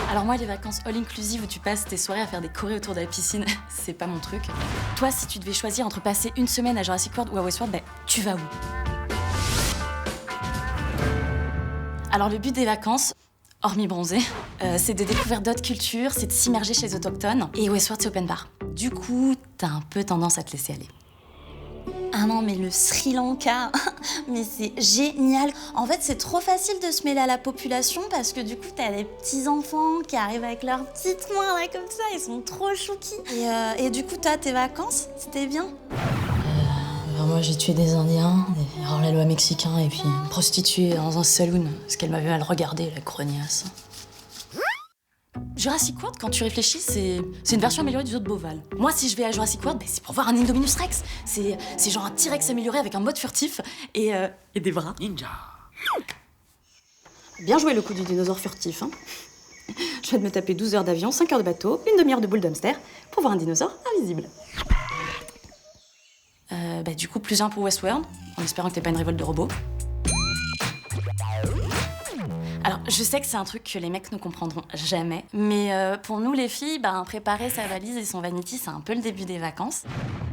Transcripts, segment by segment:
Alors moi, les vacances all-inclusive où tu passes tes soirées à faire des chorés autour de la piscine, c'est pas mon truc. Toi, si tu devais choisir entre passer une semaine à Jurassic World ou à Westworld, ben, tu vas où? Alors le but des vacances, hormis bronzer, c'est de découvrir d'autres cultures, c'est de s'immerger chez les autochtones. Et Westworld, c'est open bar. Du coup, t'as un peu tendance à te laisser aller. Ah non, mais le Sri Lanka, mais c'est génial. En fait, c'est trop facile de se mêler à la population parce que du coup, t'as des petits-enfants qui arrivent avec leurs petites mains là comme ça, ils sont trop chouquis. Et du coup, t'as tes vacances, c'était bien? Moi, j'ai tué des Indiens, des hors-la-loi mexicains et puis une prostituée dans un saloon parce qu'elle m'avait mal regardé, la grognasse. Jurassic World, quand tu réfléchis, c'est une version améliorée du zoo de Beauval. Moi, si je vais à Jurassic World, c'est pour voir un Indominus Rex. C'est genre un T-Rex amélioré avec un mode furtif et des bras. Ninja. Bien joué le coup du dinosaure furtif, hein. Je viens de me taper 12 heures d'avion, 5 heures de bateau, une demi-heure de boule d'hamster pour voir un dinosaure invisible. Du coup, plus un pour Westworld, en espérant que t'aies pas une révolte de robots. Alors, je sais que c'est un truc que les mecs ne comprendront jamais, mais pour nous, les filles, préparer sa valise et son vanity, c'est un peu le début des vacances.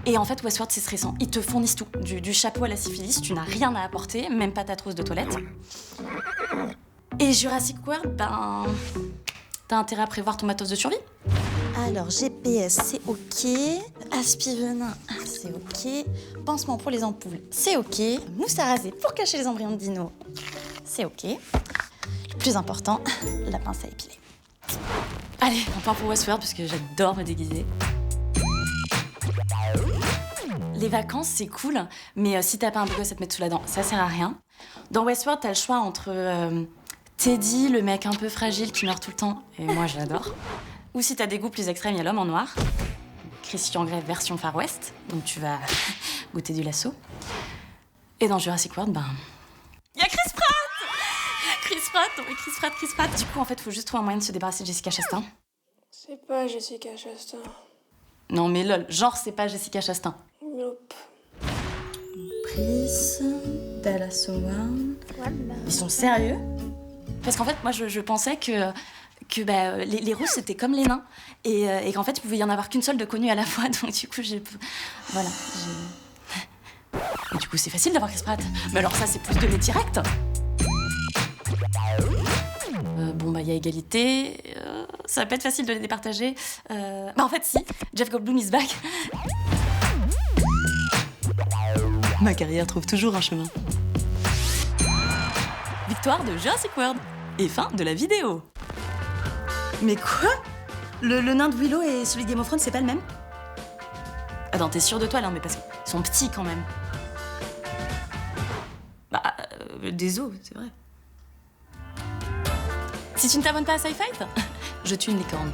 Et en fait, Westworld, c'est stressant. Ils te fournissent tout. Du chapeau à la syphilis, tu n'as rien à apporter, même pas ta trousse de toilette. Et Jurassic World, t'as intérêt à prévoir ton matos de survie. Alors, GPS, c'est OK. Aspi-venin, c'est OK. Pansement pour les ampoules, c'est OK. Mousse à raser pour cacher les embryons de dino, c'est OK. Le plus important, la pince à épiler. Allez, on part pour Westworld parce que j'adore me déguiser. Les vacances, c'est cool, mais si t'as pas un beau gosse à te mettre sous la dent, ça sert à rien. Dans Westworld, t'as le choix entre Teddy, le mec un peu fragile qui meurt tout le temps, et moi j'adore. Ou si t'as des goûts plus extrêmes, il y a l'homme en noir. Christian Grey version Far West, donc tu vas goûter du lasso. Et dans Jurassic World, il y a Chris Pratt! Chris Pratt. Du coup, en fait, faut juste trouver un moyen de se débarrasser de Jessica Chastain. C'est pas Jessica Chastain. Non mais lol, genre c'est pas Jessica Chastain. Nope. Pris, Dallas Howard... Ils sont sérieux? Parce qu'en fait, moi, je pensais que les Russes, c'était comme les nains. Et qu'en fait, il pouvait y en avoir qu'une seule de connue à la fois. Donc du coup, Voilà. Et du coup, c'est facile d'avoir Chris Pratt. Mais alors ça, c'est plus donné direct. Il y a égalité. Ça va pas être facile de les départager. En fait, si. Jeff Goldblum is back. Ma carrière trouve toujours un chemin. Victoire de Jurassic World. Et fin de la vidéo. Mais quoi? Le nain de Willow et celui de Game of Thrones, c'est pas le même? Attends, t'es sûre de toi là? Mais parce qu'ils sont petits quand même. Des os, c'est vrai. Si tu ne t'abonnes pas à Sci-Fight, je tue une licorne.